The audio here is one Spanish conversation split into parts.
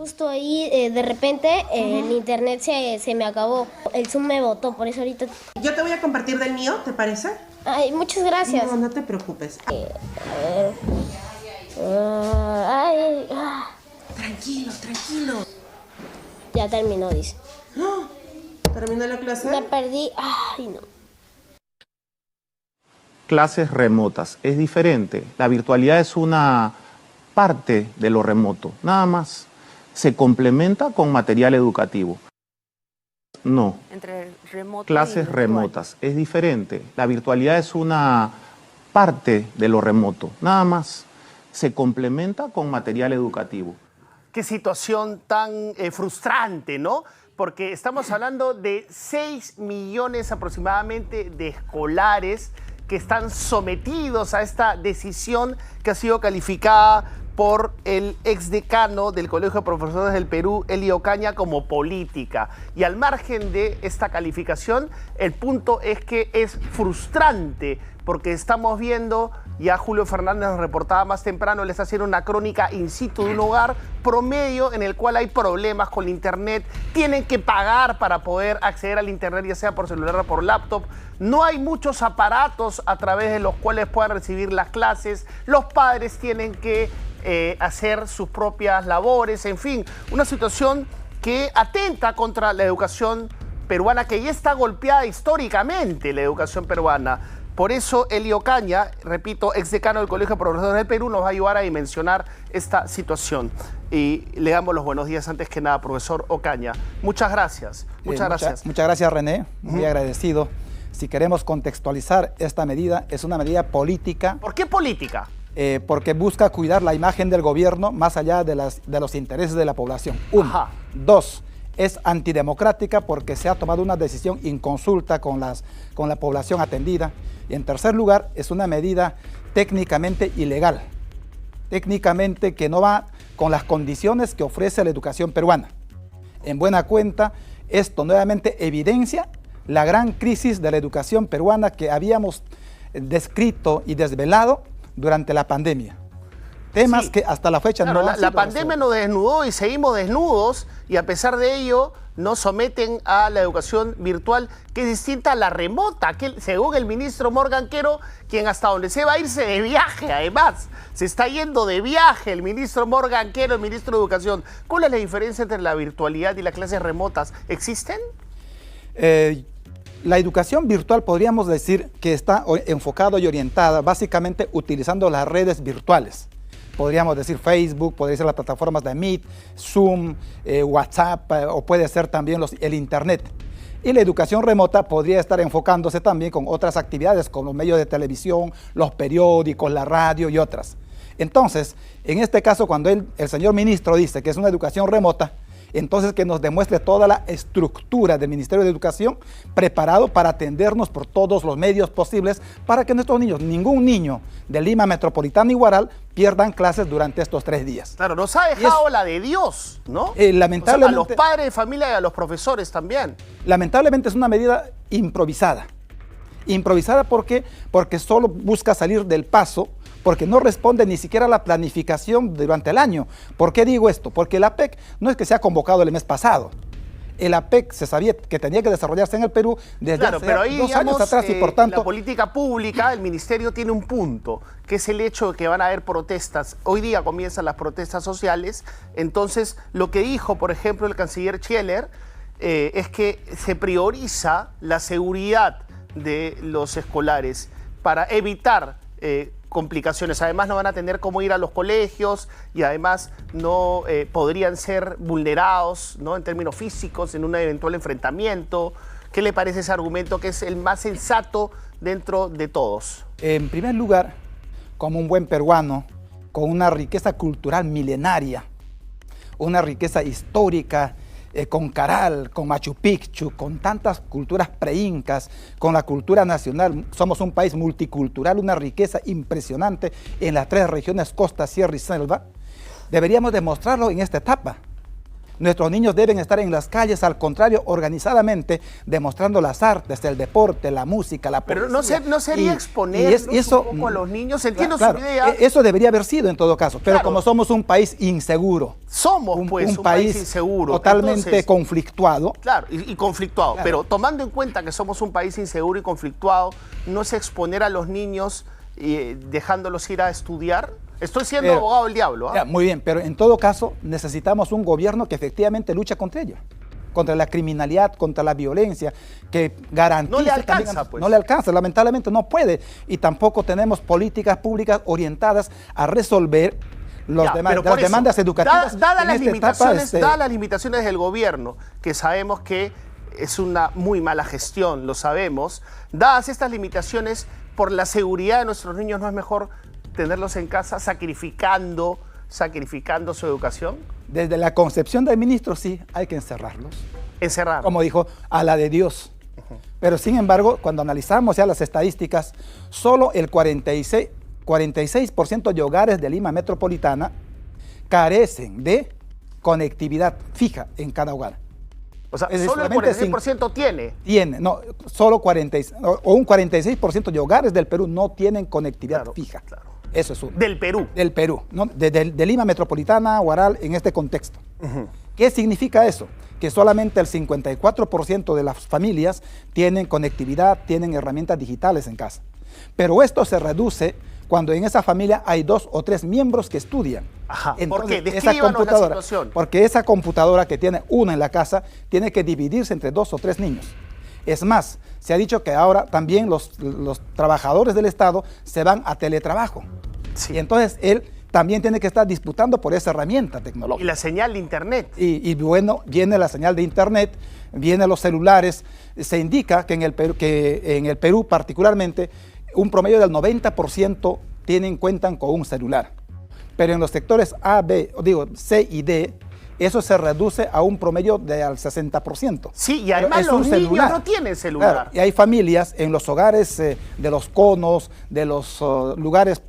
Justo ahí, de repente, el internet se me acabó. El Zoom me botó, por eso ahorita... Yo te voy a compartir del mío, ¿te parece? Ay, muchas gracias. No, no te preocupes. Tranquilo, tranquilo. Ya terminó, dice. ¡Ah! ¿Terminó la clase? Me perdí. Ay, no. Clases remotas. Es diferente. La virtualidad es una parte de lo remoto, nada más. Se complementa con material educativo. No. Entre remoto Clases y remotas. Es diferente. La virtualidad es una parte de lo remoto, nada más. Se complementa con material educativo. Qué situación tan frustrante, ¿no? Porque estamos hablando de 6 millones aproximadamente de escolares que están sometidos a esta decisión que ha sido calificada por el exdecano del Colegio de Profesores del Perú, Elio Ocaña, como política. Y al margen de esta calificación, el punto es que es frustrante porque estamos viendo, ya Julio Fernández nos reportaba más temprano, les está haciendo una crónica in situ de un hogar promedio en el cual hay problemas con el internet, tienen que pagar para poder acceder al internet, ya sea por celular o por laptop, no hay muchos aparatos a través de los cuales puedan recibir las clases, los padres tienen que hacer sus propias labores, en fin, una situación que atenta contra la educación peruana, que ya está golpeada históricamente, la educación peruana. Por eso Elio Ocaña, repito, exdecano del Colegio de Profesores del Perú, nos va a ayudar a dimensionar esta situación. Y le damos los buenos días antes que nada, profesor Ocaña. Muchas gracias. Muchas gracias. Muchas gracias, René. Muy agradecido. Si queremos contextualizar esta medida, es una medida política. ¿Por qué política? Porque busca cuidar la imagen del gobierno más allá de los intereses de la población. Uno. Dos, es antidemocrática porque se ha tomado una decisión inconsulta con la población atendida. Y en tercer lugar, es una medida técnicamente ilegal, técnicamente que no va con las condiciones que ofrece la educación peruana. En buena cuenta, esto nuevamente evidencia la gran crisis de la educación peruana que habíamos descrito y desvelado durante la pandemia. Temas que hasta la fecha claro, no han sido la pandemia nos desnudó y seguimos desnudos, y a pesar de ello nos someten a la educación virtual, que es distinta a la remota, que según el ministro Morgan Quero, quien hasta donde se va a irse de viaje, además, se está yendo de viaje el ministro Morgan Quero, el ministro de Educación. ¿Cuál es la diferencia entre la virtualidad y las clases remotas? ¿Existen? La educación virtual podríamos decir que está enfocada y orientada básicamente utilizando las redes virtuales. Podríamos decir Facebook, podría ser las plataformas de Meet, Zoom, WhatsApp, o puede ser también el Internet. Y la educación remota podría estar enfocándose también con otras actividades, como los medios de televisión, los periódicos, la radio y otras. Entonces, en este caso, cuando el señor ministro dice que es una educación remota, entonces que nos demuestre toda la estructura del Ministerio de Educación preparado para atendernos por todos los medios posibles para que nuestros niños, ningún niño de Lima Metropolitana y Huaral, pierdan clases durante estos 3 días. Claro, nos ha dejado la de Dios, ¿no? Lamentablemente, o sea, a los padres de familia y a los profesores también. Lamentablemente es una medida improvisada. Improvisada porque solo busca salir del paso, porque no responde ni siquiera a la planificación durante el año. ¿Por qué digo esto? Porque el APEC no es que se ha convocado el mes pasado. El APEC se sabía que tenía que desarrollarse en el Perú desde hace pero ahí, 2 años atrás, y por tanto... la política pública, el ministerio tiene un punto, que es el hecho de que van a haber protestas. Hoy día comienzan las protestas sociales, entonces lo que dijo, por ejemplo, el canciller Scheller, es que se prioriza la seguridad de los escolares para evitar complicaciones. Además no van a tener cómo ir a los colegios y además no podrían ser vulnerados, ¿no?, en términos físicos en un eventual enfrentamiento. ¿Qué le parece ese argumento, que es el más sensato dentro de todos? En primer lugar, como un buen peruano, con una riqueza cultural milenaria, una riqueza histórica, con Caral, con Machu Picchu, con tantas culturas preincas, con la cultura nacional. Somos un país multicultural, una riqueza impresionante en las 3 regiones, costa, sierra y selva. Deberíamos demostrarlo en esta etapa. Nuestros niños deben estar en las calles, al contrario, organizadamente, demostrando las artes, el deporte, la música, la poesía. Pero no sería exponerlos un poco a los niños. Entiendo su idea. Eso debería haber sido en todo caso, pero Claro. como somos un país inseguro, Somos un país inseguro. totalmente Entonces, conflictuado. claro, y conflictuado. Claro. Pero tomando en cuenta que somos un país inseguro y conflictuado, ¿no es exponer a los niños dejándolos ir a estudiar? Estoy siendo Pero- abogado del diablo. ¿Ah? Ya, muy bien, pero en todo caso necesitamos un gobierno que efectivamente lucha contra ello, contra la criminalidad, contra la violencia, que garantice... No le alcanza, también pues. No le alcanza, lamentablemente no puede. Y tampoco tenemos políticas públicas orientadas a resolver Ya, pero por las eso, demandas educativas. Dadas en las esta limitaciones, etapa, dadas las limitaciones del gobierno, que sabemos que es una muy mala gestión, lo sabemos, dadas estas limitaciones, por la seguridad de nuestros niños, ¿no es mejor tenerlos en casa sacrificando su educación? Desde la concepción del ministro, sí, hay que encerrarlos. Encerrar. Como dijo, a la de Dios. Pero sin embargo, cuando analizamos ya las estadísticas, solo el 46% de hogares de Lima metropolitana carecen de conectividad fija en cada hogar. O sea, es decir, solo el solamente 46% tiene. Solo 46% de hogares del Perú no tienen conectividad Claro, fija. claro. Eso es uno. Del Perú. Del Perú, ¿no? de Lima metropolitana, Huaral, en este contexto. ¿Qué significa eso? Que solamente el 54% de las familias tienen conectividad, tienen herramientas digitales en casa. Pero esto se reduce cuando en esa familia hay 2 o 3 miembros que estudian. Ajá. ¿Por Entonces, qué? esa Descríbanos la computadora, situación. porque esa computadora que tiene uno en la casa tiene que dividirse entre 2 o 3 niños. Es más, se ha dicho que ahora también los trabajadores del Estado se van a teletrabajo. Sí. Y entonces él también tiene que estar disputando por esa herramienta Y tecnológica. la señal de internet. Y bueno, viene la señal de internet, vienen los celulares. Se indica que en el Perú particularmente un promedio del 90% cuentan con un celular. Pero en los sectores A, B, C y D, eso se reduce a un promedio al 60%. Sí, y Pero además es los un niños celular. no tienen celular. Claro, y hay familias en los hogares de los conos, de los lugares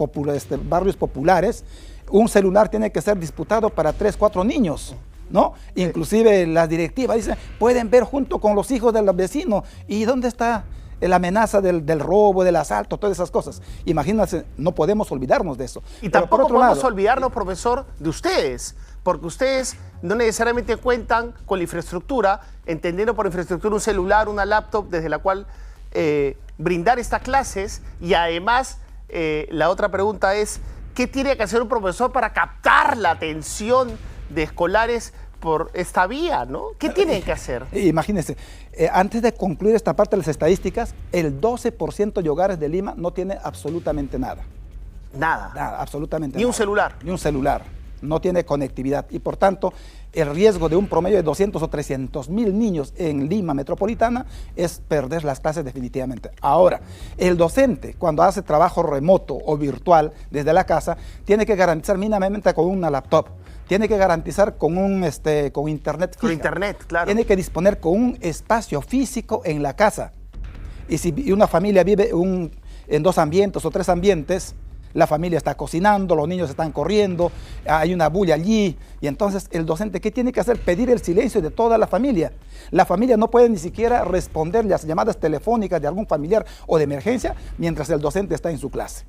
barrios populares, un celular tiene que ser disputado para 3, 4 niños, ¿no? Inclusive las directivas dicen, pueden ver junto con los hijos de los vecinos. ¿Y dónde está la amenaza del robo, del asalto, todas esas cosas? Imagínense, no podemos olvidarnos de eso. Y Pero tampoco por otro podemos lado, olvidarnos, profesor, de ustedes, porque ustedes no necesariamente cuentan con la infraestructura, entendiendo por infraestructura un celular, una laptop, desde la cual brindar estas clases. Y además, la otra pregunta es, ¿qué tiene que hacer un profesor para captar la atención de escolares por esta vía, ¿no? ¿Qué tienen que hacer? Imagínense, antes de concluir esta parte de las estadísticas, el 12% de hogares de Lima no tiene absolutamente nada. Nada. Nada, absolutamente Ni nada. un celular. Ni un celular. No tiene conectividad. Y por tanto, el riesgo de un promedio de 200 o 300 mil niños en Lima metropolitana es perder las clases definitivamente. Ahora, el docente, cuando hace trabajo remoto o virtual desde la casa, tiene que garantizar mínimamente con una laptop. Tiene que garantizar con con internet fija. Con internet, claro. Tiene que disponer con un espacio físico en la casa. Y si una familia vive en 2 ambientes o 3 ambientes, la familia está cocinando, los niños están corriendo, hay una bulla allí. Y entonces el docente, ¿qué tiene que hacer? Pedir el silencio de toda la familia. La familia no puede ni siquiera responder las llamadas telefónicas de algún familiar o de emergencia mientras el docente está en su clase.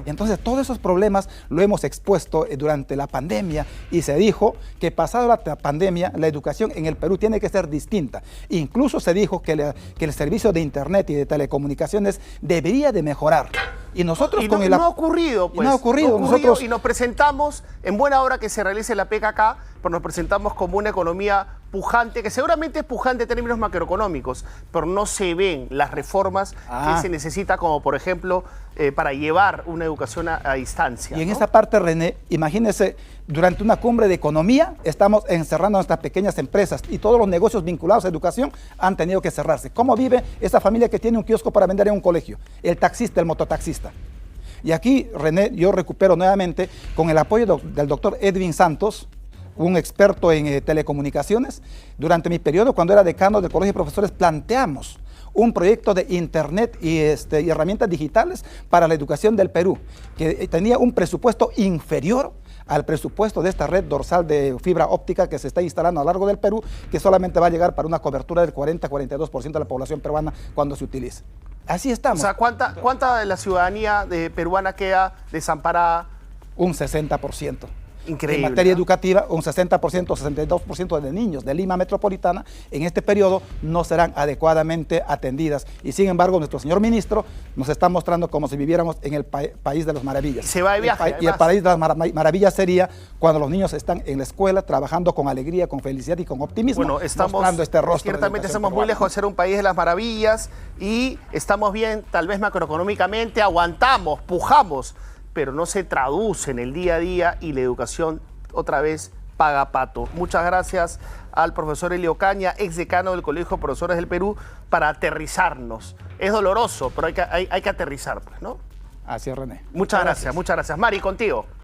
Entonces, todos esos problemas lo hemos expuesto durante la pandemia y se dijo que pasada la pandemia, la educación en el Perú tiene que ser distinta. Incluso se dijo que el servicio de internet y de telecomunicaciones debería de mejorar. Y nosotros Y con no ha ocurrido, pues. no ha ocurrido. Nosotros, y nos presentamos, en buena hora que se realice la PKK, pero nos presentamos como una economía pujante, que seguramente es pujante en términos macroeconómicos, pero no se ven las reformas que se necesita, como por ejemplo, para llevar una educación a distancia. Y en ¿no? esa parte, René, imagínense, durante una cumbre de economía estamos encerrando a nuestras pequeñas empresas y todos los negocios vinculados a educación han tenido que cerrarse. ¿Cómo vive esa familia que tiene un kiosco para vender en un colegio? El taxista, el mototaxista. Y aquí, René, yo recupero nuevamente con el apoyo del doctor Edwin Santos, un experto en telecomunicaciones. Durante mi periodo, cuando era decano del Colegio de Profesores, planteamos un proyecto de internet y herramientas digitales para la educación del Perú, que tenía un presupuesto inferior al presupuesto de esta red dorsal de fibra óptica que se está instalando a lo largo del Perú, que solamente va a llegar para una cobertura del 40-42% de la población peruana cuando se utilice. Así O estamos. sea, ¿cuánta de la ciudadanía peruana queda desamparada? Un 60%. Increíble. En materia ¿no? educativa, un 60%, 62% de niños de Lima Metropolitana en este periodo no serán adecuadamente atendidas. Y sin embargo, nuestro señor ministro nos está mostrando como si viviéramos en el país de las maravillas. Se va de viaje, Y el además. país de las maravillas sería cuando los niños están en la escuela trabajando con alegría, con felicidad y con optimismo, Bueno, mostrando este rostro. de ciertamente educación estamos muy peruana. lejos de ser un país de las maravillas y estamos bien, tal vez macroeconómicamente, aguantamos, pujamos, pero no se traduce en el día a día y la educación otra vez paga pato. Muchas gracias al profesor Elio Ocaña, ex decano del Colegio de Profesores del Perú, para aterrizarnos. Es doloroso, pero hay que aterrizar, pues, ¿no? Así es, René. Muchas gracias, muchas gracias. Mari, contigo.